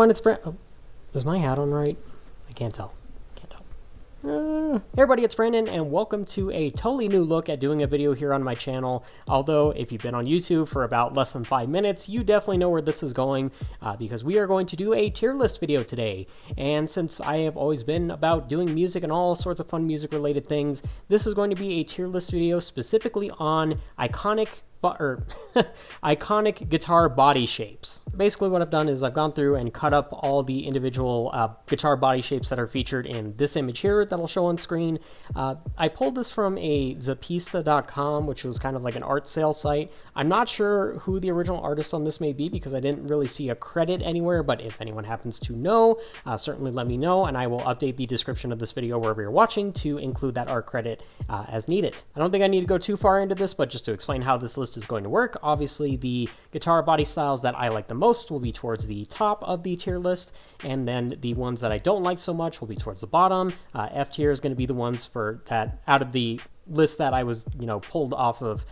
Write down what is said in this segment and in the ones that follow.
everyone, it's Brent. Oh, is my hat on right? I can't tell. Hey everybody, it's Brandon, and welcome to a totally new look at doing a video here on my channel. Although, if you've been on YouTube for about less than 5 minutes, you definitely know where this is going, because we are going to do a tier list video today. And since I have always been about doing music and all sorts of fun music-related things, this is going to be a tier list video specifically on iconic guitar body shapes. Basically what I've done is I've gone through and cut up all the individual guitar body shapes that are featured in this image here that'll show on screen. I pulled this from a Zapista.com, which was kind of like an art sale site. I'm not sure who the original artist on this may be because I didn't really see a credit anywhere, but if anyone happens to know, certainly let me know, and I will update the description of this video wherever you're watching to include that art credit as needed. I don't think I need to go too far into this, but just to explain how this list is going to work. Obviously, the guitar body styles that I like the most will be towards the top of the tier list, and then the ones that I don't like so much will be towards the bottom. F tier is going to be the ones for that out of the list that I was, pulled off of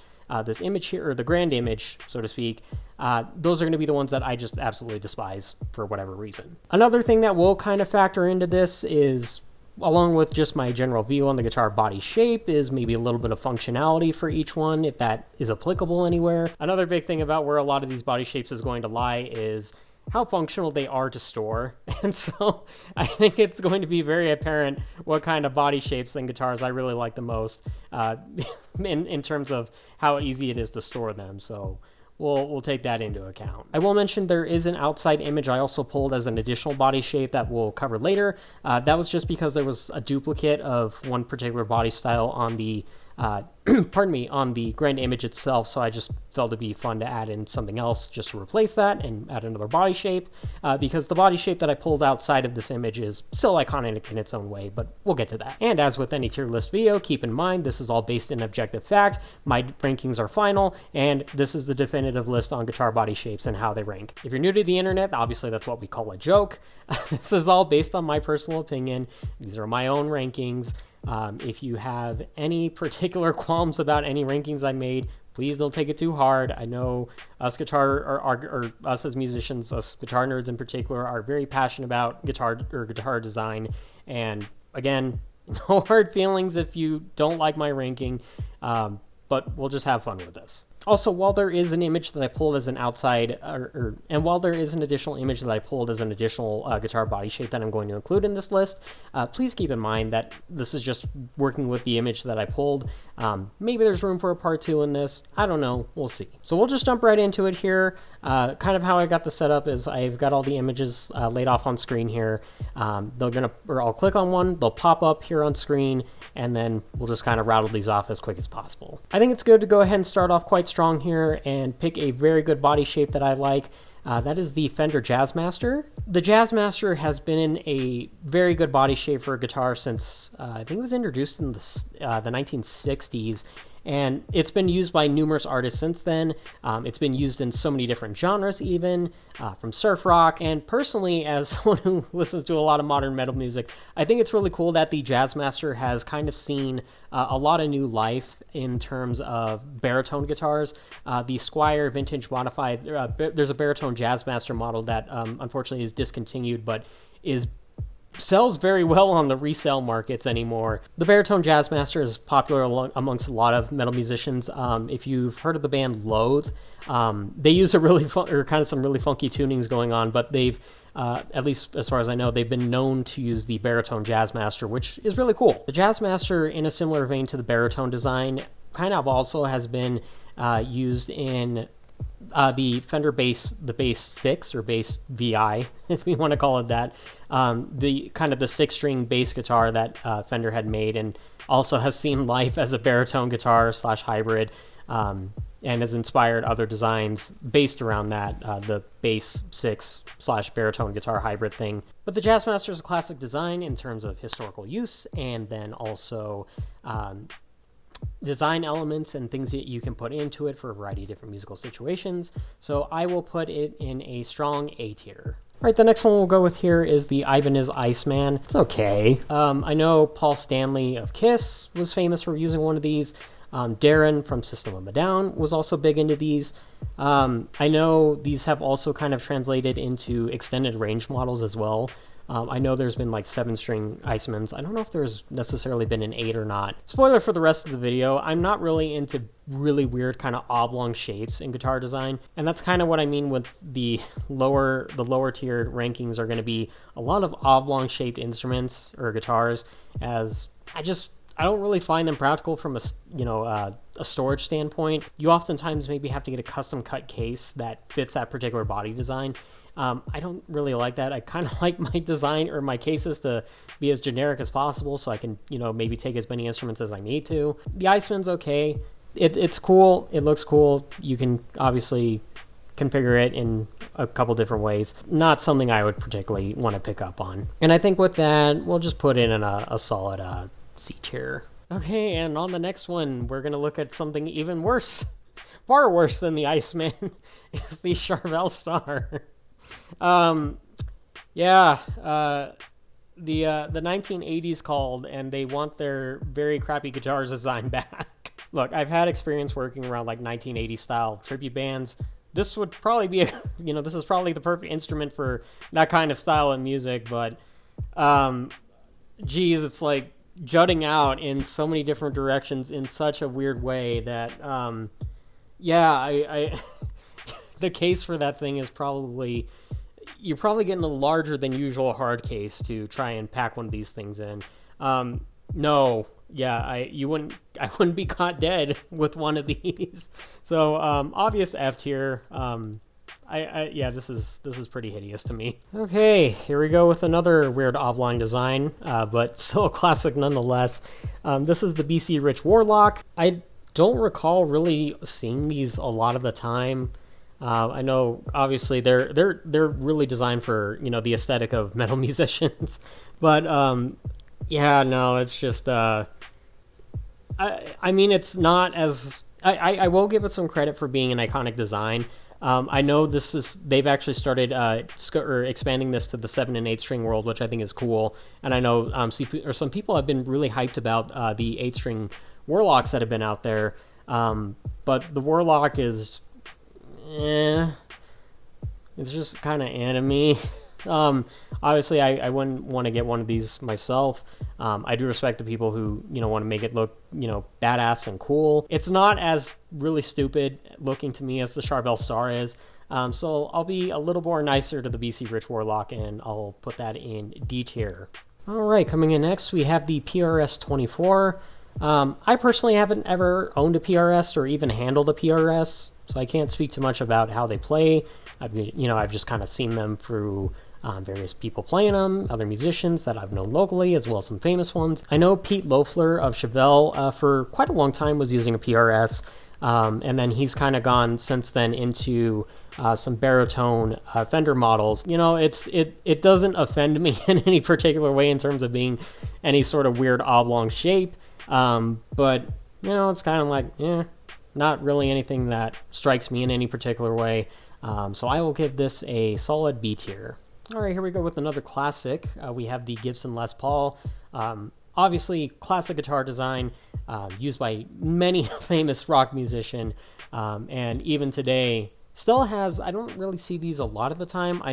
this image here, or the grand image, so to speak. Those are going to be the ones that I just absolutely despise for whatever reason. Another thing that will kind of factor into this is, along with just my general view on the guitar body shape, is maybe a little bit of functionality for each one, if that is applicable anywhere. Another big thing about where a lot of these body shapes is going to lie is how functional they are to store. And so I think it's going to be very apparent what kind of body shapes and guitars I really like the most in terms of how easy it is to store them. So we'll take that into account. I will mention there is an outside image I also pulled as an additional body shape that we'll cover later. That was just because there was a duplicate of one particular body style on the on the grand image itself, so I just felt it'd be fun to add in something else just to replace that and add another body shape, because the body shape that I pulled outside of this image is still iconic in its own way, but we'll get to that. And as with any tier list video, keep in mind this is all based in objective fact. My rankings are final, and this is the definitive list on guitar body shapes and how they rank. If you're new to the internet, obviously that's what we call a joke. This is all based on my personal opinion. These are my own rankings. If you have any particular qualms about any rankings I made, please don't take it too hard. I know us or us as musicians, us guitar nerds in particular, are very passionate about guitar design. And again, no hard feelings if you don't like my ranking, but we'll just have fun with this. Also, while there is an image that I pulled as an outside, and while there is an additional image that I pulled as an additional guitar body shape that I'm going to include in this list, please keep in mind that this is just working with the image that I pulled. Maybe there's room for a part 2 in this. I don't know. We'll see. So we'll just jump right into it here. Kind of how I got the setup is I've got all the images laid off on screen here. I'll click on one, they'll pop up here on screen, and then we'll just kind of rattle these off as quick as possible. I think it's good to go ahead and start off quite strong here and pick a very good body shape that I like. That is the Fender Jazzmaster. The Jazzmaster has been in a very good body shape for a guitar since I think it was introduced in the 1960s. And it's been used by numerous artists since then. It's been used in so many different genres even, from surf rock. And personally, as someone who listens to a lot of modern metal music, I think it's really cool that the Jazzmaster has kind of seen a lot of new life in terms of baritone guitars. The Squier Vintage Modified, there's a baritone Jazzmaster model that unfortunately is discontinued, but sells very well on the resale markets anymore. The baritone Jazzmaster is popular amongst a lot of metal musicians. If you've heard of the band Loathe, they use some really funky tunings going on, but they've, at least as far as I know, they've been known to use the baritone Jazzmaster, which is really cool. The Jazzmaster, in a similar vein to the baritone design, kind of also has been used in the Fender bass 6 or bass VI, if we want to call it that, the kind of the 6-string bass guitar that Fender had made, and also has seen life as a baritone guitar / hybrid, and has inspired other designs based around that, the bass 6 / baritone guitar hybrid thing. But the Jazzmaster is a classic design in terms of historical use, and then also design elements and things that you can put into it for a variety of different musical situations. So I will put it in a strong A tier. All right, the next one we'll go with here is the Ibanez Iceman. It's okay. I know Paul Stanley of Kiss was famous for using one of these. Darren from System of a Down was also big into these. I know these have also kind of translated into extended range models as well. I know there's been like 7-string Icemans. I don't know if there's necessarily been an 8 or not. Spoiler for the rest of the video, I'm not really into really weird kind of oblong shapes in guitar design. And that's kind of what I mean with the lower tier rankings are going to be a lot of oblong shaped instruments or guitars, as I don't really find them practical from a storage standpoint. You oftentimes maybe have to get a custom cut case that fits that particular body design. I don't really like that. I kind of like my design or my cases to be as generic as possible so I can, maybe take as many instruments as I need to. The Iceman's okay. It's cool. It looks cool. You can obviously configure it in a couple different ways. Not something I would particularly want to pick up on. And I think with that, we'll just put it in a solid C tier. Okay, and on the next one, we're going to look at something even worse. Far worse than the Iceman is the Charvel Star. The 1980s called, and they want their very crappy guitars design back. Look, I've had experience working around like 1980s style tribute bands. This would probably be this is probably the perfect instrument for that kind of style of music, but geez, it's like jutting out in so many different directions in such a weird way that I the case for that thing is probably, you're probably getting a larger than usual hard case to try and pack one of these things in. I wouldn't be caught dead with one of these. So obvious F tier. This is pretty hideous to me. Okay, here we go with another weird oblong design, but still a classic nonetheless. This is the BC Rich Warlock. I don't recall really seeing these a lot of the time. I know obviously they're really designed for the aesthetic of metal musicians, but it's just I mean, it's not as I will give it some credit for being an iconic design. I know they've actually started expanding this to the 7 and 8 string world, which I think is cool. And I know some people have been really hyped about the 8 string Warlocks that have been out there. But the Warlock is, it's just kind of anime. Obviously, I wouldn't want to get one of these myself. I do respect the people who want to make it look badass and cool. It's not as really stupid looking to me as the Charvel Star is. So I'll be a little more nicer to the BC Rich Warlock, and I'll put that in D tier. All right, coming in next, we have the PRS 24. I personally haven't ever owned a PRS or even handled a PRS, so I can't speak too much about how they play. I've just kind of seen them through various people playing them, other musicians that I've known locally, as well as some famous ones. I know Pete Loeffler of Chevelle for quite a long time was using a PRS, and then he's kind of gone since then into some baritone Fender models. It doesn't offend me in any particular way in terms of being any sort of weird oblong shape, but it's kind of like, not really anything that strikes me in any particular way. So I will give this a solid B tier. All right, here we go with another classic. We have the Gibson Les Paul. Obviously, classic guitar design used by many famous rock musician, and even today still has. I don't really see these a lot of the time. I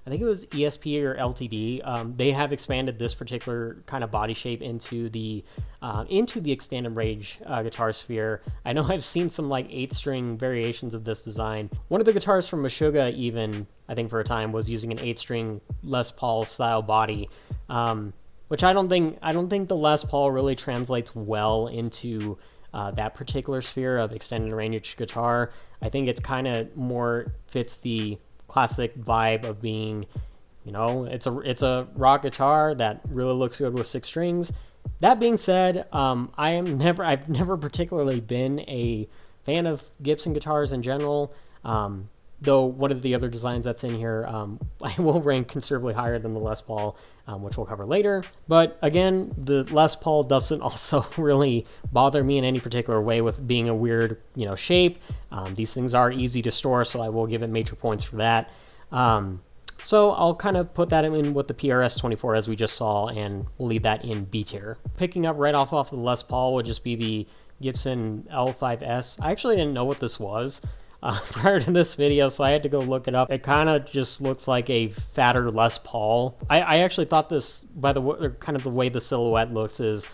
think it was ESP or LTD. They have expanded this particular kind of body shape into the extended range guitar sphere. I know I've seen some like 8-string variations of this design. One of the guitars from Meshuggah, even I think for a time, was using an 8-string Les Paul style body, which I don't think the Les Paul really translates well into that particular sphere of extended range guitar. I think it kind of more fits the classic vibe of being, it's a rock guitar that really looks good with 6 strings. That being said, I've never particularly been a fan of Gibson guitars in general. Though one of the other designs that's in here, I will rank considerably higher than the Les Paul, which we'll cover later. But again, the Les Paul doesn't also really bother me in any particular way with being a weird, shape. These things are easy to store, so I will give it major points for that. So I'll kind of put that in with the PRS 24 as we just saw, and we'll leave that in B tier. Picking up right off the Les Paul would just be the Gibson L5S. I actually didn't know what this was prior to this video, so I had to go look it up. It kind of just looks like a fatter Les Paul. I actually thought this, by the kind of the way the silhouette looks, is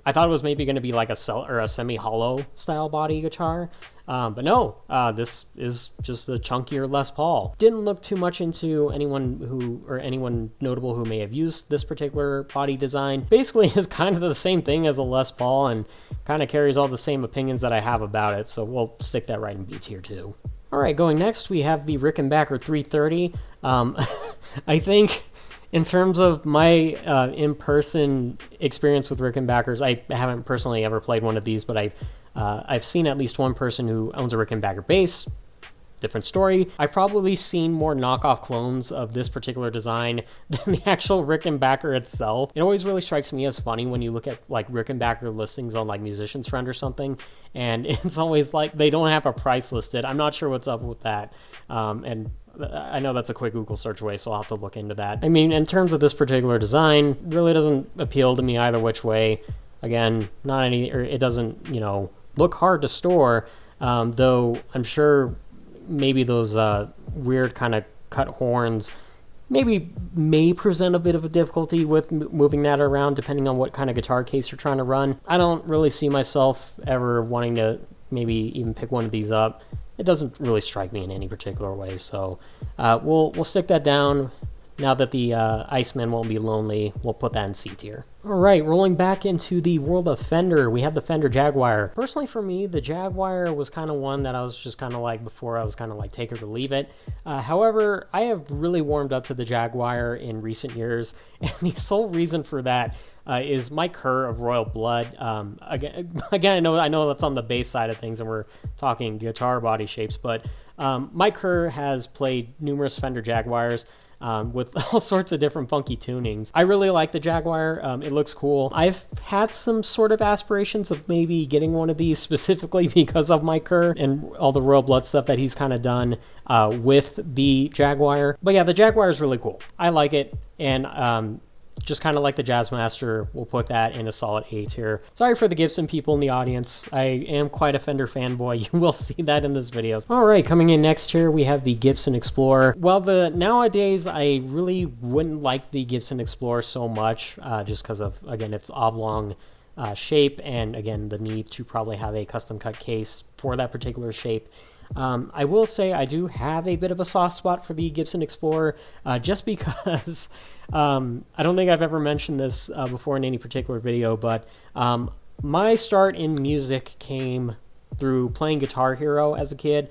I thought it was maybe going to be like a semi-hollow style body guitar. But no, this is just a chunkier Les Paul. Didn't look too much into anyone notable who may have used this particular body design. Basically is kind of the same thing as a Les Paul and kind of carries all the same opinions that I have about it, so we'll stick that right in B tier too. Alright, going next we have the Rickenbacker 330. I think in terms of my in-person experience with Rickenbackers, I haven't personally ever played one of these, but I've seen at least one person who owns a Rickenbacker bass. Different story. I've probably seen more knockoff clones of this particular design than the actual Rickenbacker itself. It always really strikes me as funny when you look at like Rickenbacker listings on like Musician's Friend or something, and it's always like they don't have a price listed. I'm not sure what's up with that. And I know that's a quick Google search away, so I'll have to look into that. I mean, in terms of this particular design, really doesn't appeal to me either which way. Again, it doesn't, look hard to store, though I'm sure maybe those weird kind of cut horns may present a bit of a difficulty with moving that around depending on what kind of guitar case you're trying to run. I don't really see myself ever wanting to maybe even pick one of these up. It doesn't really strike me in any particular way, so we'll stick that down. Now that the Iceman won't be lonely, we'll put that in C tier. Alright, rolling back into the world of Fender, we have the Fender Jaguar. Personally for me, the Jaguar was kind of one that I was just kind of like, before I was kind of like take it or leave it. However, I have really warmed up to the Jaguar in recent years, and the sole reason for that is Mike Kerr of Royal Blood. Again, I know that's on the bass side of things, and we're talking guitar body shapes, but Mike Kerr has played numerous Fender Jaguars, with all sorts of different funky tunings. I really like the Jaguar. It looks cool. I've had some sort of aspirations of maybe getting one of these specifically because of Mike Kerr and all the Royal Blood stuff that he's kind of done with the Jaguar. But yeah, the Jaguar is really cool. I like it, and just kind of like the Jazzmaster, we'll put that in a solid A tier. Sorry for the Gibson people in the audience. I am quite a Fender fanboy. You will see that in this video. All right, coming in next here, we have the Gibson Explorer. Well, nowadays, I really wouldn't like the Gibson Explorer so much, just because of, again, its oblong shape, and again, the need to probably have a custom cut case for that particular shape. I will say I do have a bit of a soft spot for the Gibson Explorer, just because I don't think I've ever mentioned this before in any particular video, but my start in music came through playing Guitar Hero as a kid,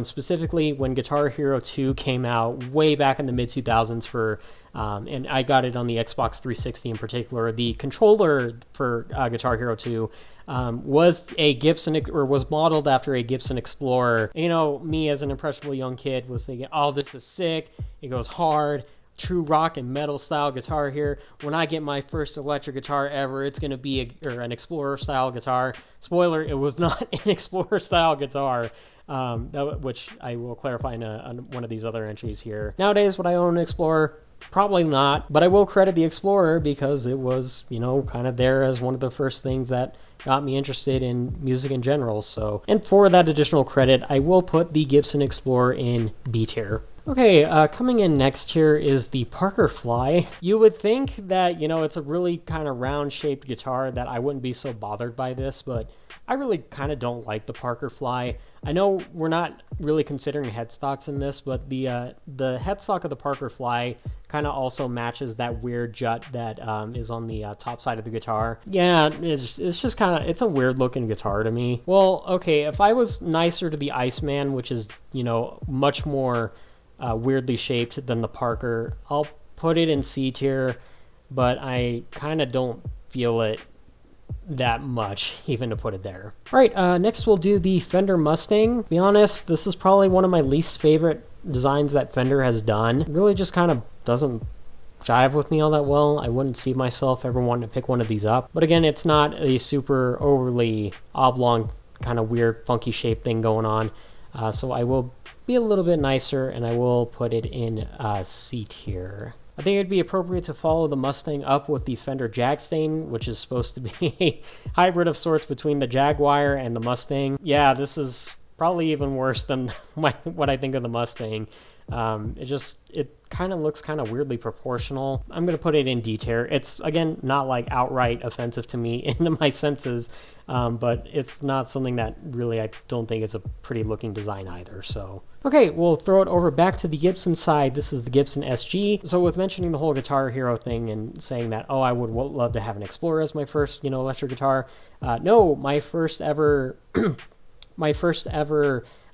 specifically when Guitar Hero 2 came out way back in the mid-2000s and I got it on the Xbox 360 in particular. The controller for Guitar Hero 2 was a Gibson, or was modeled after a Gibson Explorer. Me as an impressionable young kid was thinking, oh, this is sick. It goes hard. True rock and metal style guitar here. When I get my first electric guitar ever, it's going to be an Explorer style guitar. Spoiler, it was not an Explorer style guitar, which I will clarify on one of these other entries here. Nowadays, would I own an Explorer? Probably not, but I will credit the Explorer because it was, kind of there as one of the first things that got me interested in music in general. So, and for that additional credit, I will put the Gibson Explorer in B tier. Okay, coming in next here is the Parker Fly. You would think that, it's a really kind of round-shaped guitar that I wouldn't be so bothered by this, but I really kind of don't like the Parker Fly. I know we're not really considering headstocks in this, but the headstock of the Parker Fly kind of also matches that weird jut that is on the top side of the guitar. Yeah, it's just kind of, it's a weird looking guitar to me. Well, okay, if I was nicer to the Iceman, which is, much more weirdly shaped than the Parker, I'll put it in C tier, but I kind of don't feel it that much even to put it there. All right, next we'll do the Fender Mustang. To be honest, this is probably one of my least favorite designs that Fender has done. It really just kind of doesn't jive with me all that well. I wouldn't see myself ever wanting to pick one of these up. But again, it's not a super overly oblong kind of weird funky shape thing going on. So I will be a little bit nicer, and I will put it in C tier. I think it'd be appropriate to follow the Mustang up with the Fender Jagstain, which is supposed to be a hybrid of sorts between the Jaguar and the Mustang. Yeah, this is probably even worse than what I think of the Mustang. It kind of looks kind of weirdly proportional. I'm going to put it in D tier. It's, again, not like outright offensive to me into my senses, but it's not something that really I don't think is a pretty looking design either. So, okay, we'll throw it over back to the Gibson side. This is the Gibson SG. So with mentioning the whole Guitar Hero thing and saying that, oh, I would love to have an Explorer as my first, electric guitar. No, my first ever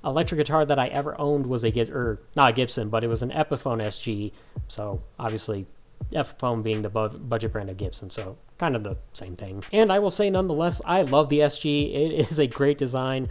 electric guitar that I ever owned was not a Gibson, but it was an Epiphone SG. So obviously Epiphone being the budget brand of Gibson, so kind of the same thing. And I will say nonetheless, I love the SG. It is a great design.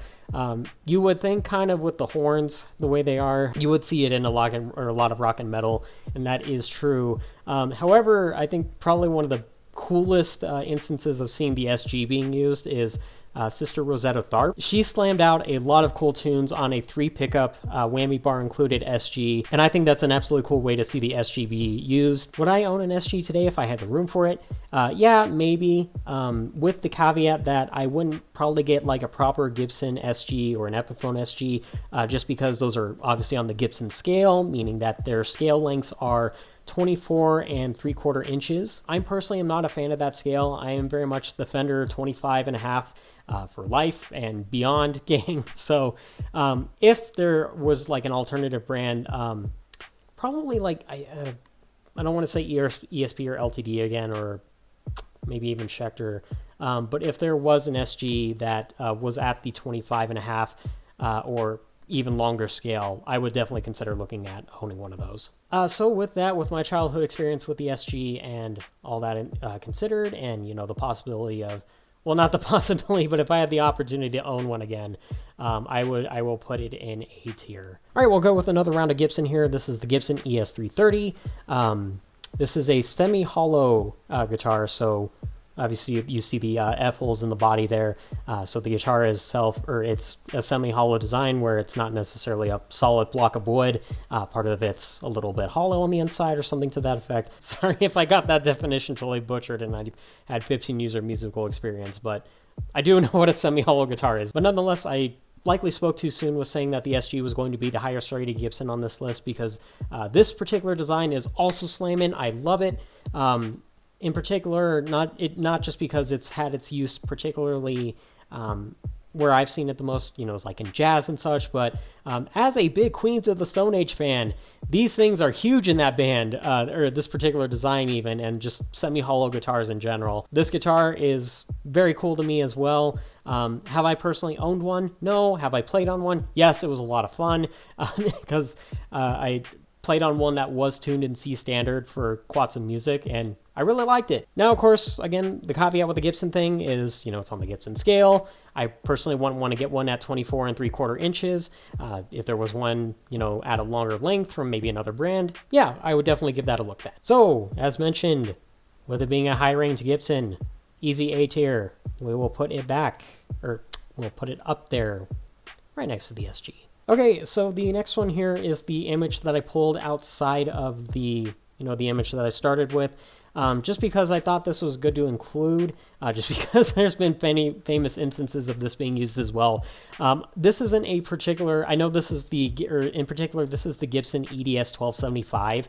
You would think kind of with the horns the way they are, you would see it in a lot of rock and metal, and that is true. However, I think probably one of the coolest instances of seeing the SG being used is Sister Rosetta Tharpe. She slammed out a lot of cool tunes on a 3-pickup whammy bar included SG, and I think that's an absolutely cool way to see the SG be used. Would I own an SG today if I had the room for it? Yeah, maybe, with the caveat that I wouldn't probably get like a proper Gibson SG or an Epiphone SG, just because those are obviously on the Gibson scale, meaning that their scale lengths are 24 3/4 inches. I personally am not a fan of that scale. I am very much the Fender 25.5 for life and beyond gang. So if there was like an alternative brand, probably like I don't want to say ESP or LTD again, or maybe even Schecter, but if there was an SG that was at the 25.5 or even longer scale, I would definitely consider looking at owning one of those. So with that, with my childhood experience with the SG and all that considered, and the possibility of, well, not the possibility, but if I had the opportunity to own one again, I will put it in A tier. All right, we'll go with another round of Gibson here. This is the Gibson ES330. This is a semi-hollow guitar, so obviously you see the F-holes in the body there. So the guitar itself, it's a semi-hollow design where it's not necessarily a solid block of wood. Part of it's a little bit hollow on the inside or something to that effect. Sorry if I got that definition totally butchered and I had 15 years of musical experience, but I do know what a semi-hollow guitar is. But nonetheless, I likely spoke too soon with saying that the SG was going to be the highest rated Gibson on this list, because this particular design is also slamming. I love it. In particular, not just because it's had its use particularly where I've seen it the most, is like in jazz and such, but as a big Queens of the Stone Age fan, these things are huge in that band, or this particular design even, and just semi-hollow guitars in general. This guitar is very cool to me as well. Have I personally owned one? No. Have I played on one? Yes, it was a lot of fun, because I played on one that was tuned in C standard for quad music, and I really liked it. Now, of course, again, the caveat with the Gibson thing is, it's on the Gibson scale. I personally wouldn't want to get one at 24 3/4 inches. If there was one, at a longer length from maybe another brand, yeah, I would definitely give that a look at. So, as mentioned, with it being a high-range Gibson, easy A tier, we will put it back, or we'll put it up there, right next to the SG. Okay, so the next one here is the image that I pulled outside of the, the image that I started with. Just because I thought this was good to include, just because there's been many famous instances of this being used as well. This isn't a particular, I know this is in particular, this is the Gibson EDS 1275.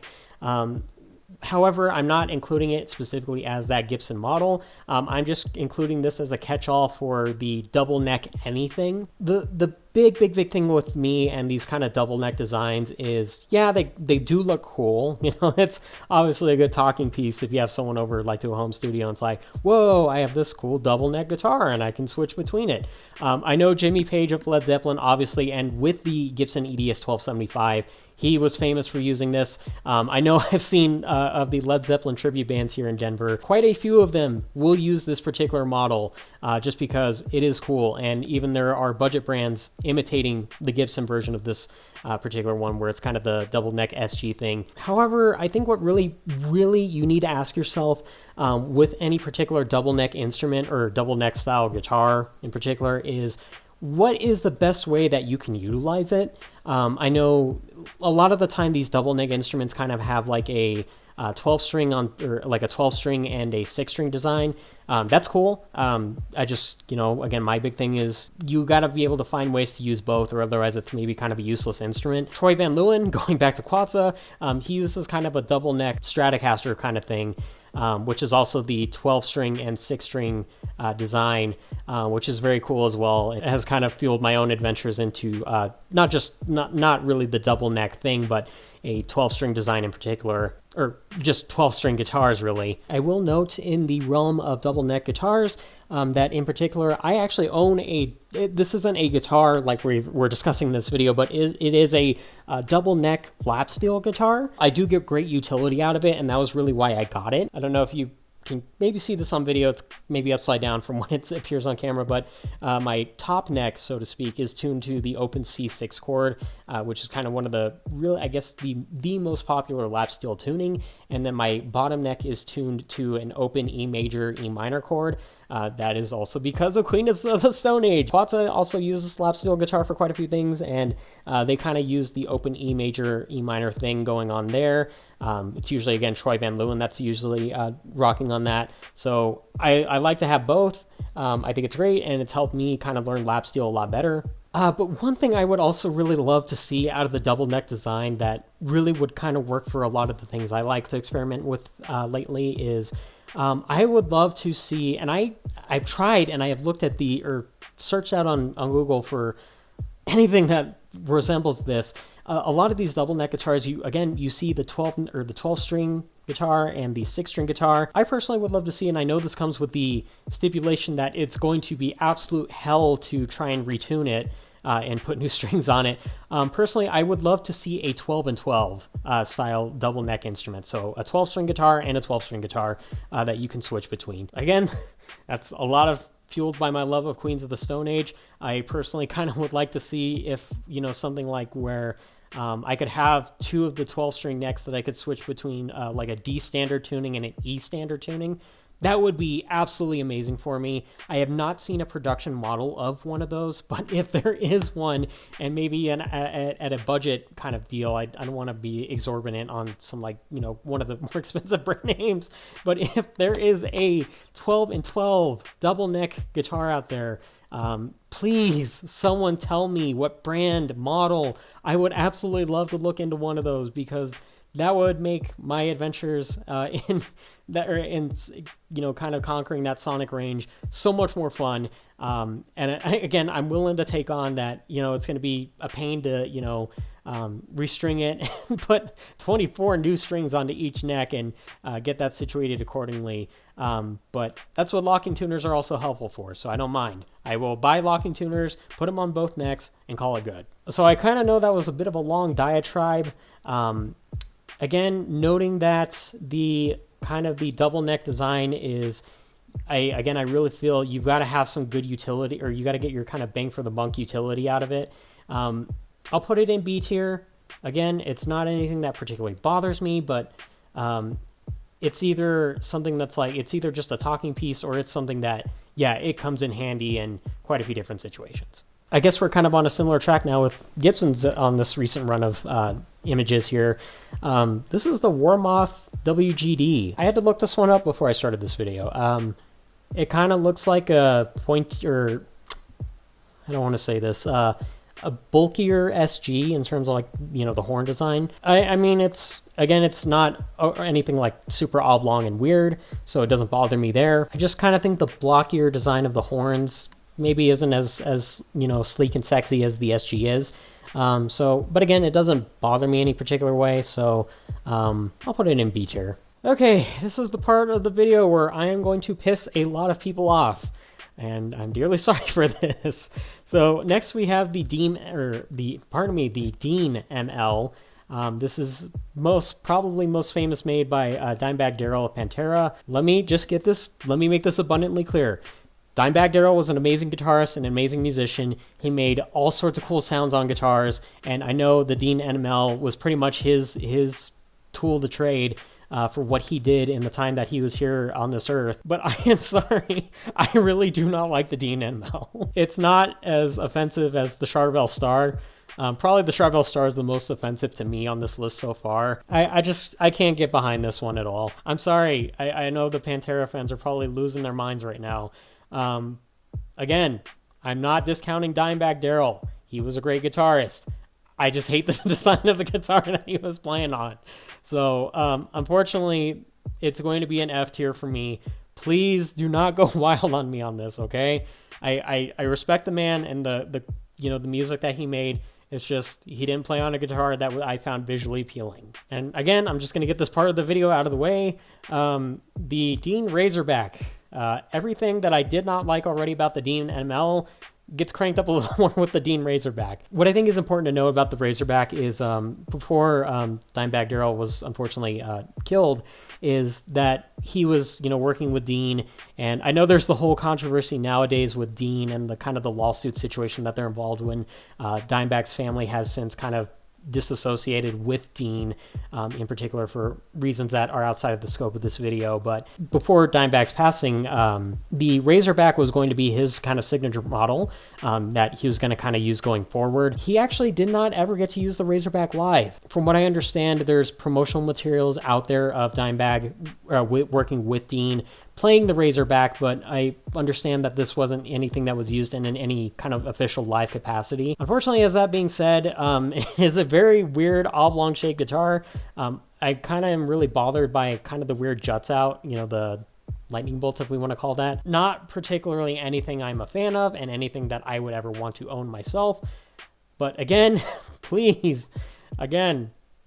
However, I'm not including it specifically as that Gibson model. I'm just including this as a catch-all for the double neck anything. The big thing with me and these kind of double neck designs is, yeah, they do look cool. It's obviously a good talking piece if you have someone over like to a home studio and it's like, whoa, I have this cool double neck guitar and I can switch between it. I know Jimmy Page of Led Zeppelin, obviously, and with the Gibson EDS 1275, he was famous for using this. I know I've seen of the Led Zeppelin tribute bands here in Denver, quite a few of them will use this particular model just because it is cool. And even there are budget brands imitating the Gibson version of this particular one, where it's kind of the double neck SG thing. However, I think what really you need to ask yourself with any particular double neck instrument or double neck style guitar in particular is, what is the best way that you can utilize it? I know a lot of the time these double neck instruments kind of have like a 12 string on, or like a 12 string and a 6 string design. That's cool. I just, again, my big thing is you got to be able to find ways to use both, or otherwise it's maybe kind of a useless instrument. Troy Van Leeuwen, going back to Quatsa, he uses kind of a double neck Stratocaster kind of thing, which is also the 12 string and 6 string design, which is very cool as well. It has kind of fueled my own adventures into not really the double neck thing, but a 12 string design in particular, or just 12 string guitars really. I will note in the realm of double neck guitars that in particular I actually own this isn't a guitar like we're discussing in this video, but it is a double neck lap steel guitar. I do get great utility out of it, and that was really why I got it. I don't know if you can maybe see this on video. It's maybe upside down from when it appears on camera, but my top neck, so to speak, is tuned to the open C6 chord, which is kind of one of the really, I guess, the most popular lap steel tuning. And then my bottom neck is tuned to an open E major, E minor chord. That is also because of Queen of the Stone Age. Quatsa also uses lap steel guitar for quite a few things, and they kind of use the open E major, E minor thing going on there. It's usually, again, Troy Van Leeuwen that's usually rocking on that. So I like to have both. I think it's great, and it's helped me kind of learn lap steel a lot better. But one thing I would also really love to see out of the double neck design that really would kind of work for a lot of the things I like to experiment with lately is I would love to see, and I've tried and I have looked at or searched out on Google for anything that resembles this. A lot of these double neck guitars, you see the 12 string guitar and the 6 string guitar. I personally would love to see, and I know this comes with the stipulation that it's going to be absolute hell to try and retune it and put new strings on it. Personally, I would love to see a 12 and 12 style double neck instrument. So a 12 string guitar and a 12 string guitar that you can switch between. Again, that's a lot of fueled by my love of Queens of the Stone Age. I personally kind of would like to see if, something like where I could have 2 of the 12 string necks that I could switch between like a D standard tuning and an E standard tuning. That would be absolutely amazing for me. I have not seen a production model of one of those, but if there is one, and maybe at a budget kind of deal, I don't want to be exorbitant on some one of the more expensive brand names, but if there is a 12 and 12 double neck guitar out there, please someone tell me what brand, model. I would absolutely love to look into one of those, because that would make my adventures kind of conquering that sonic range so much more fun. And again, I'm willing to take on that. It's going to be a pain to restring it and put 24 new strings onto each neck and get that situated accordingly. But that's what locking tuners are also helpful for, so I don't mind. I will buy locking tuners, put them on both necks, and call it good. So I kind of know that was a bit of a long diatribe. Again, noting that the double neck design is, I really feel you've got to have some good utility, or you got to get your kind of bang for the buck utility out of it. I'll put it in B tier. Again, it's not anything that particularly bothers me, but it's either something that's it's either just a talking piece, or it's something that, it comes in handy in quite a few different situations. I guess we're kind of on a similar track now with Gibson's on this recent run of images here. This is the Warmoth WGD. I had to look this one up before I started this video. It kind of looks like a Pointy, or I don't want to say this, a bulkier SG in terms of the horn design. I mean, it's not anything like super oblong and weird, so it doesn't bother me there. I just kind of think the blockier design of the horns maybe isn't as sleek and sexy as the SG is. But again, it doesn't bother me any particular way, so I'll put it in B tier. Okay, this is the part of the video where I am going to piss a lot of people off, and I'm dearly sorry for this. So next we have the Dean ML. This is probably most famous made by Dimebag Darrell of Pantera. Let me make this abundantly clear. Dimebag Darrell was an amazing guitarist and an amazing musician. He made all sorts of cool sounds on guitars, and I know the Dean ML was pretty much his tool of the trade for what he did in the time that he was here on this earth. But I am sorry, I really do not like the Dean ML. It's not as offensive as the Charvel Star, Probably the Charbel Star is the most offensive to me on this list so far. I can't get behind this one at all. I'm sorry. I know the Pantera fans are probably losing their minds right now. Again, I'm not discounting Dimebag Darrell. He was a great guitarist. I just hate the design of the guitar that he was playing on. So, unfortunately, it's going to be an F tier for me. Please do not go wild on me on this, okay? I respect the man and the music that he made. It's just he didn't play on a guitar that I found visually appealing. And again, I'm just going to get this part of the video out of the way. The Dean Razorback. Everything that I did not like already about the Dean ML gets cranked up a little more with the Dean Razorback. What I think is important to know about the Razorback is before Dimebag Darrell was unfortunately killed, is that he was working with Dean, and I know there's the whole controversy nowadays with Dean and the kind of the lawsuit situation that they're involved in. Dimebag's family has since kind of disassociated with Dean, in particular for reasons that are outside of the scope of this video. But before Dimebag's passing, the Razorback was going to be his kind of signature model that he was going to kind of use going forward. He actually did not ever get to use the Razorback live. From what I understand, there's promotional materials out there of Dimebag working with Dean playing the Razorback, but I understand that this wasn't anything that was used in any kind of official live capacity. Unfortunately, as that being said, it is a very weird oblong shaped guitar. I kind of am really bothered by kind of the weird juts out, the lightning bolts, if we want to call that. Not particularly anything I'm a fan of and anything that I would ever want to own myself. But again, please,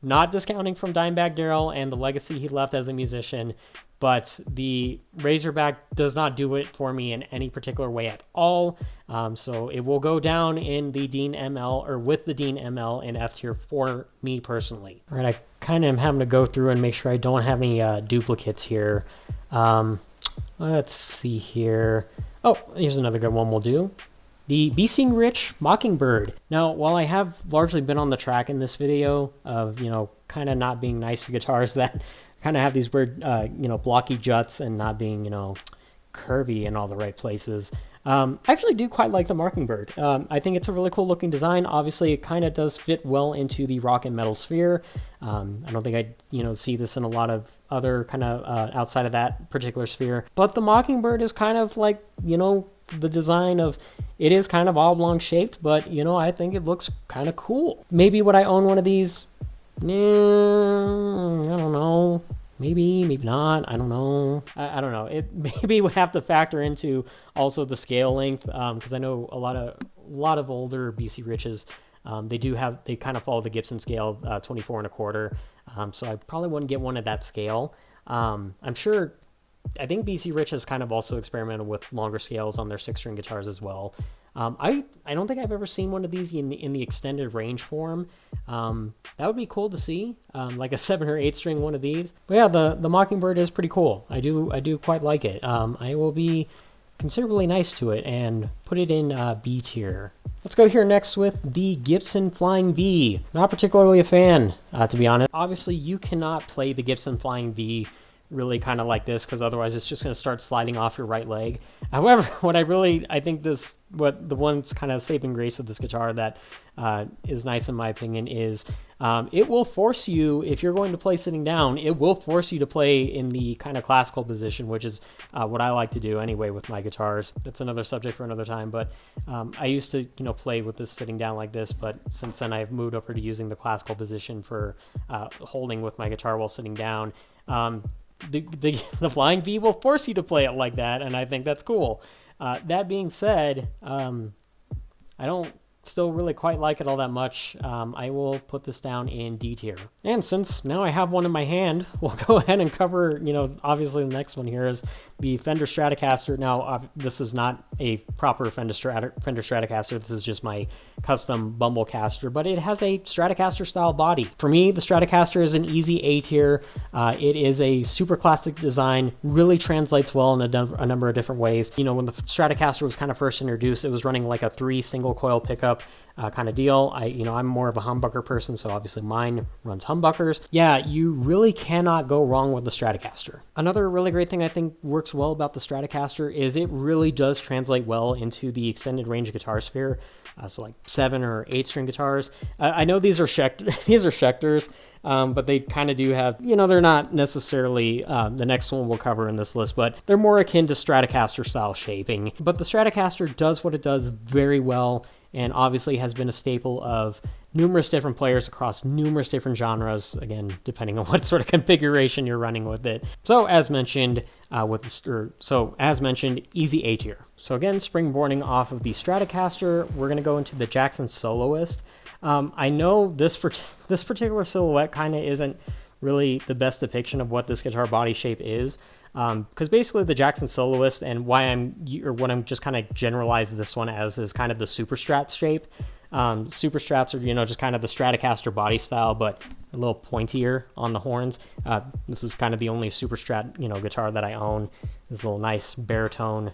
not discounting from Dimebag Darrell and the legacy he left as a musician, but the Razorback does not do it for me in any particular way at all. So it will go down in the Dean ML, or with the Dean ML in F tier for me personally. All right, I kind of am having to go through and make sure I don't have any duplicates here. Let's see here. Oh, here's another good one we'll do. The Be Seen Rich Mockingbird. Now, while I have largely been on the track in this video of, kind of not being nice to guitars that kind of have these weird, blocky juts and not being, curvy in all the right places, I actually do quite like the Mockingbird. I think it's a really cool looking design. Obviously, it kind of does fit well into the rock and metal sphere. I don't think I, see this in a lot of other kind of outside of that particular sphere. But the Mockingbird is kind of like, the design of it is kind of oblong shaped, but I think it looks kind of cool. Maybe would I own one of these? I don't know. Maybe not. I don't know. I don't know. It maybe would have to factor into also the scale length, because I know a lot of older BC Riches, they kind of follow the Gibson scale, 24 1/4. So I probably wouldn't get one at that scale. I think BC Rich has kind of also experimented with longer scales on their 6-string guitars as well. I don't think I've ever seen one of these in the extended range form. That would be cool to see, like a 7 or 8 string one of these. But yeah, the Mockingbird is pretty cool. I do quite like it. I will be considerably nice to it and put it in B tier. Let's go here next with the Gibson Flying V. Not particularly a fan, to be honest. Obviously, you cannot play the Gibson Flying V really kind of like this, because otherwise it's just going to start sliding off your right leg. However, I think what the one kind of saving grace of this guitar that is nice in my opinion is it will force you, if you're going to play sitting down, it will force you to play in the kind of classical position, which is what I like to do anyway with my guitars. That's another subject for another time, but I used to play with this sitting down like this, but since then I've moved over to using the classical position for holding with my guitar while sitting down. The Flying V will force you to play it like that, and I think that's cool. That being said, I don't still really quite like it all that much. I will put this down in D tier. And since now I have one in my hand, we'll go ahead and cover, obviously the next one here is the Fender Stratocaster. Now, this is not a proper Fender Stratocaster. This is just my custom Bumblecaster, but it has a Stratocaster style body. For me, the Stratocaster is an easy A tier. It is a super classic design, really translates well in a number of different ways. When the Stratocaster was kind of first introduced, it was running like a 3 single coil pickup pickup kind of deal. I'm more of a humbucker person, so obviously mine runs humbuckers. Yeah, you really cannot go wrong with the Stratocaster. Another really great thing I think works well about the Stratocaster is it really does translate well into the extended range guitar sphere. So like 7 or 8 string guitars. I know these are Schecters, but they kind of do have, they're not necessarily the next one we'll cover in this list, but they're more akin to Stratocaster style shaping. But the Stratocaster does what it does very well, and obviously has been a staple of numerous different players across numerous different genres, again, depending on what sort of configuration you're running with it. So as mentioned, easy A tier. So again, springboarding off of the Stratocaster, we're going to go into the Jackson Soloist. I know this particular silhouette kind of isn't really the best depiction of what this guitar body shape is, because basically the Jackson Soloist, and what I'm just kind of generalized this one as, is kind of the Super Strat shape. Super Strats are, just kind of the Stratocaster body style, but a little pointier on the horns. This is kind of the only Super Strat, guitar that I own. This little nice baritone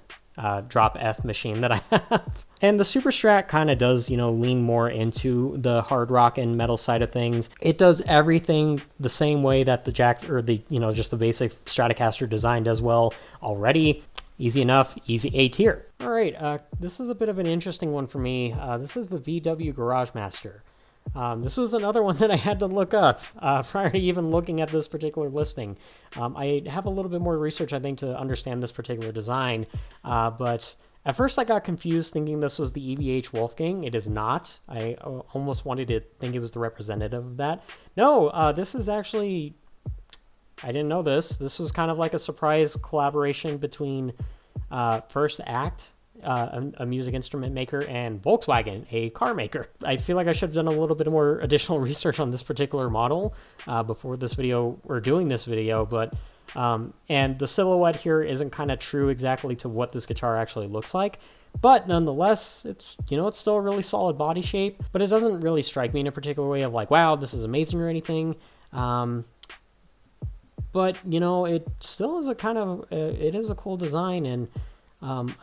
drop F machine that I have. And the Super Strat kind of does, lean more into the hard rock and metal side of things. It does everything the same way that the just the basic Stratocaster design does well already. Easy enough, easy A tier. All right, this is a bit of an interesting one for me. This is the VW Garage Master. This is another one that I had to look up prior to even looking at this particular listing. I have a little bit more research, I think, to understand this particular design, but at first I got confused thinking this was the EVH Wolfgang. It is not. I almost wanted to think it was the representative of that. No, this is actually... I didn't know this. This was kind of like a surprise collaboration between First Act, a music instrument maker, and Volkswagen, a car maker. I feel like I should have done a little bit more additional research on this particular model before this video, or doing this video, but and the silhouette here isn't kind of true exactly to what this guitar actually looks like. But nonetheless, it's still a really solid body shape, but it doesn't really strike me in a particular way of like, wow, this is amazing or anything. But, it still is it is a cool design, and I'm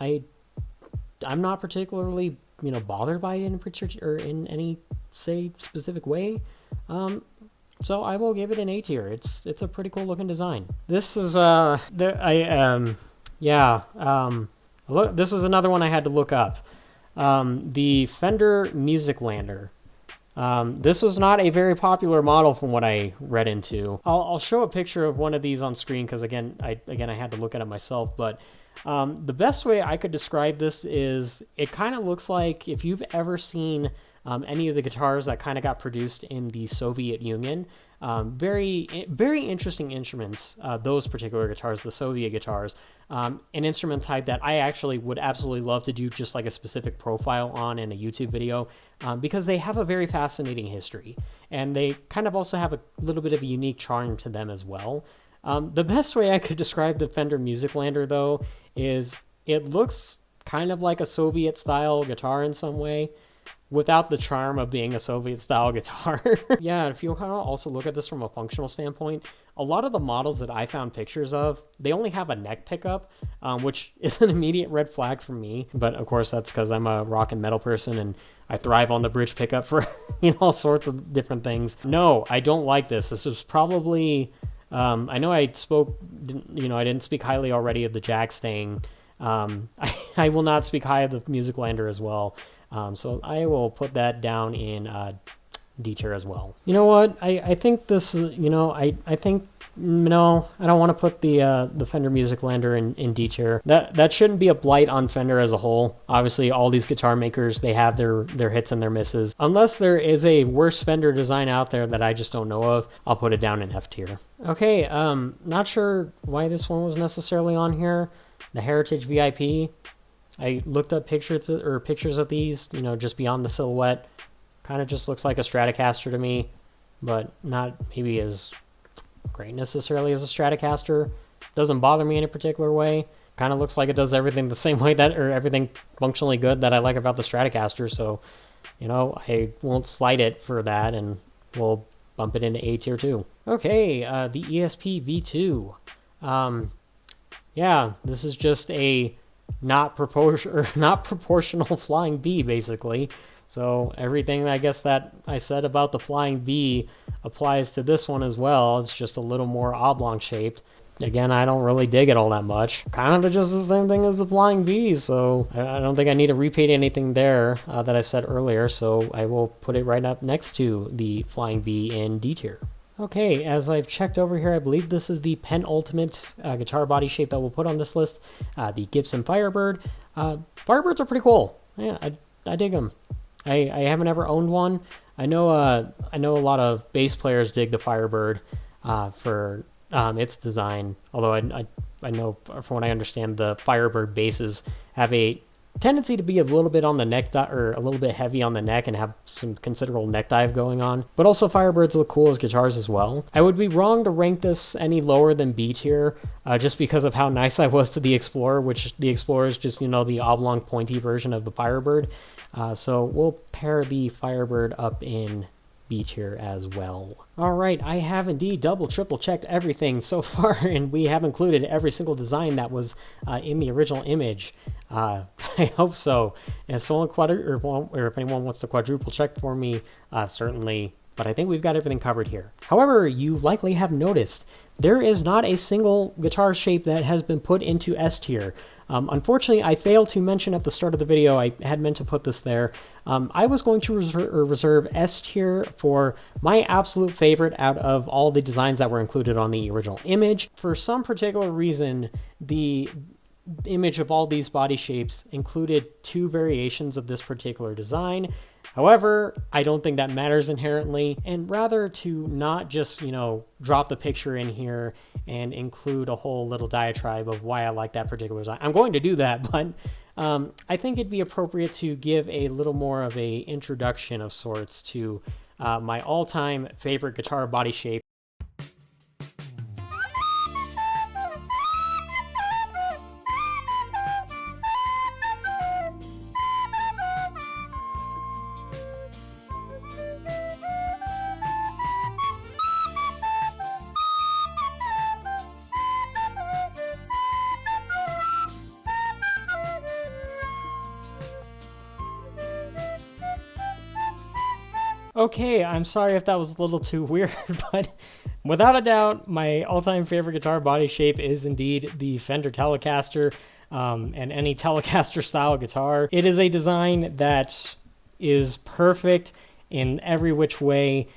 not particularly, bothered by it in any, say, specific way. So I will give it an A tier. It's a pretty cool looking design. This is, this is another one I had to look up. The Fender Music Lander. This was not a very popular model from what I read into. I'll show a picture of one of these on screen because again I had to look at it myself, but the best way I could describe this is it kind of looks like if you've ever seen any of the guitars that kind of got produced in the Soviet Union. Very, very interesting instruments, those particular guitars, the Soviet guitars, an instrument type that I actually would absolutely love to do just like a specific profile on in a YouTube video, because they have a very fascinating history, and they kind of also have a little bit of a unique charm to them as well. The best way I could describe the Fender Music Lander, though, is it looks kind of like a Soviet-style guitar in some way, without the charm of being a Soviet-style guitar. Yeah, if you kind of also look at this from a functional standpoint, a lot of the models that I found pictures of, they only have a neck pickup, which is an immediate red flag for me. But of course, that's because I'm a rock and metal person, and I thrive on the bridge pickup for all sorts of different things. No, I don't like this. This is probably... I know I didn't speak highly already of the Jag Stang. I will not speak high of the Music Lander as well. So I will put that down in D tier as well. You know what? I think this, I think, no, I don't want to put the Fender Music Lander in D tier. That shouldn't be a blight on Fender as a whole. Obviously, all these guitar makers, they have their hits and their misses. Unless there is a worse Fender design out there that I just don't know of, I'll put it down in F tier. Okay, not sure why this one was necessarily on here. The Heritage VIP. I looked up pictures of these, just beyond the silhouette. Kind of just looks like a Stratocaster to me, but not maybe as great necessarily as a Stratocaster. Doesn't bother me in a particular way. Kind of looks like it does everything the same way or everything functionally good that I like about the Stratocaster. So, I won't slight it for that, and we'll bump it into A tier too. Okay, the ESP V2. Yeah, this is just a not proportional Flying V, basically. So everything I guess that I said about the Flying V applies to this one as well. It's just a little more oblong shaped. Again, I don't really dig it all that much. Kind of just the same thing as the Flying V, so I don't think I need to repeat anything there that I said earlier, so I will put it right up next to the Flying V in D tier. Okay, as I've checked over here, I believe this is the penultimate guitar body shape that we'll put on this list, the Gibson Firebird. Firebirds are pretty cool. Yeah, I dig them. I haven't ever owned one. I know a lot of bass players dig the Firebird for its design, although I know from what I understand, the Firebird basses have a tendency to be a little bit on the neck or a little bit heavy on the neck and have some considerable neck dive going on. But also Firebirds look cool as guitars as well. I would be wrong to rank this any lower than B tier just because of how nice I was to the Explorer, which the Explorer is just, the oblong pointy version of the Firebird. So we'll pair the Firebird up in B tier as well. All right, I have indeed triple checked everything so far, and we have included every single design that was in the original image. I hope so. If someone or if anyone wants to quadruple check for me, certainly. But I think we've got everything covered here. However, you likely have noticed there is not a single guitar shape that has been put into S tier. Unfortunately, I failed to mention at the start of the video, I had meant to put this there. I was going to reserve S tier for my absolute favorite out of all the designs that were included on the original image. For some particular reason, the image of all these body shapes included 2 variations of this particular design. However, I don't think that matters inherently, and rather to not just, drop the picture in here and include a whole little diatribe of why I like that particular design. I'm going to do that, but I think it'd be appropriate to give a little more of a introduction of sorts to my all-time favorite guitar body shape. Okay, I'm sorry if that was a little too weird, but without a doubt, my all-time favorite guitar body shape is indeed the Fender Telecaster, and any Telecaster style guitar. It is a design that is perfect in every which way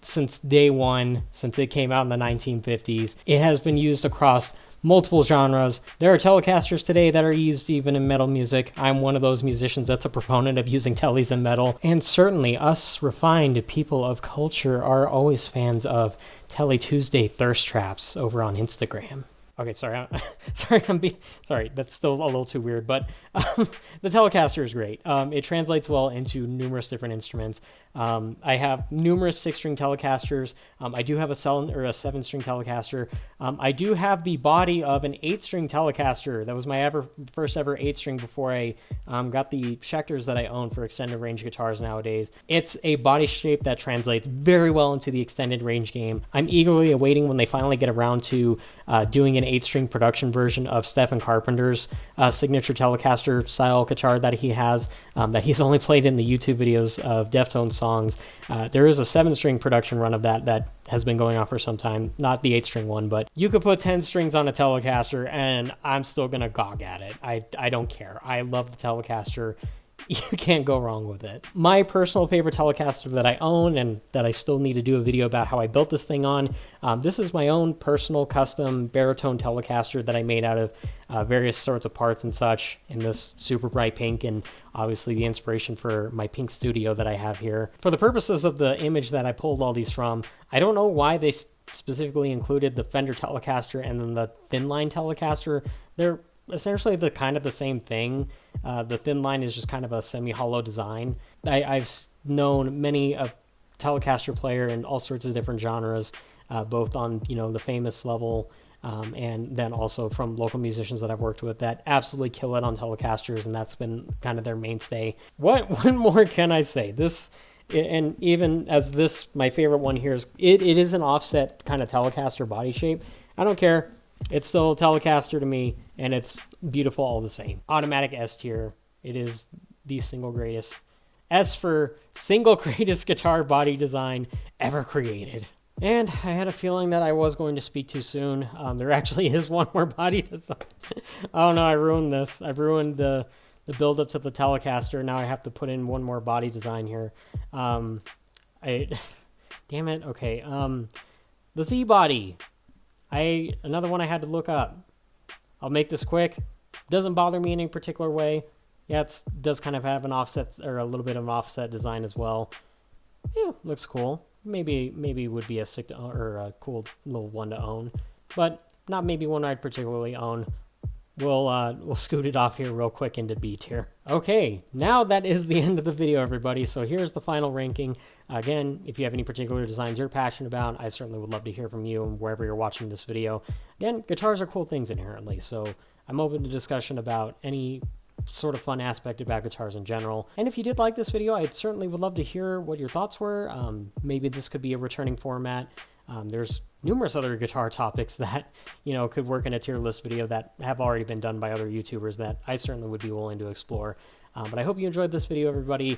since day one, since it came out in the 1950s. It has been used across multiple genres. There are Telecasters today that are used even in metal music. I'm one of those musicians that's a proponent of using Teles in metal. And certainly us refined people of culture are always fans of Tele Tuesday thirst traps over on Instagram. Okay, sorry, sorry, that's still a little too weird, but the Telecaster is great. It translates well into numerous different instruments. I have numerous 6-string Telecasters. I do have a 7-string Telecaster. I do have the body of an 8-string Telecaster. That was my first ever 8-string before I got the Schecters that I own for extended range guitars nowadays. It's a body shape that translates very well into the extended range game. I'm eagerly awaiting when they finally get around to doing an 8-string production version of Stephen Carpenter's signature Telecaster style guitar that he has, that he's only played in the YouTube videos of Deftones songs. There is a 7-string production run of that has been going on for some time, not the 8-string one, but you could put 10 strings on a Telecaster and I'm still gonna gawk at it. I don't care. I love the Telecaster. You can't go wrong with it. My personal favorite Telecaster that I own and that I still need to do a video about how I built this thing on, this is my own personal custom baritone Telecaster that I made out of various sorts of parts and such in this super bright pink, and obviously the inspiration for my pink studio that I have here. For the purposes of the image that I pulled all these from, I don't know why they specifically included the Fender Telecaster and then the thin line Telecaster. They're essentially the same thing. The thin line is just kind of a semi-hollow design. I've known many a Telecaster player in all sorts of different genres, both on the famous level and then also from local musicians that I've worked with that absolutely kill it on Telecasters, and that's been kind of their mainstay. What more can I say? This, and even as this, my favorite one here is it is an offset kind of Telecaster body shape. I don't care. It's still a Telecaster to me, and it's beautiful all the same. Automatic S tier. It is the single greatest S for single greatest guitar body design ever created. And I had a feeling that I was going to speak too soon. There actually is one more body design. Oh no, I ruined this. I've ruined the build up to the Telecaster. Now I have to put in one more body design here. Damn it. Okay. The Z body. Another one I had to look up. I'll make this quick. Doesn't bother me in any particular way. Yeah, it does kind of have an offset, or a little bit of an offset design as well. Yeah, looks cool. Maybe would be a sick or a cool little one to own, but not maybe one I'd particularly own. We'll scoot it off here real quick into B tier. Okay, now that is the end of the video, everybody. So here's the final ranking. Again, if you have any particular designs you're passionate about, I certainly would love to hear from you wherever you're watching this video. Again, guitars are cool things inherently, so I'm open to discussion about any sort of fun aspect about guitars in general. And if you did like this video, I certainly would love to hear what your thoughts were. Maybe this could be a returning format. There's numerous other guitar topics that, could work in a tier list video that have already been done by other YouTubers that I certainly would be willing to explore. But I hope you enjoyed this video, everybody.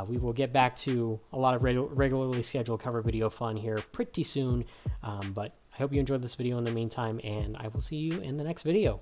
We will get back to a lot of regularly scheduled cover video fun here pretty soon. But I hope you enjoyed this video in the meantime, and I will see you in the next video.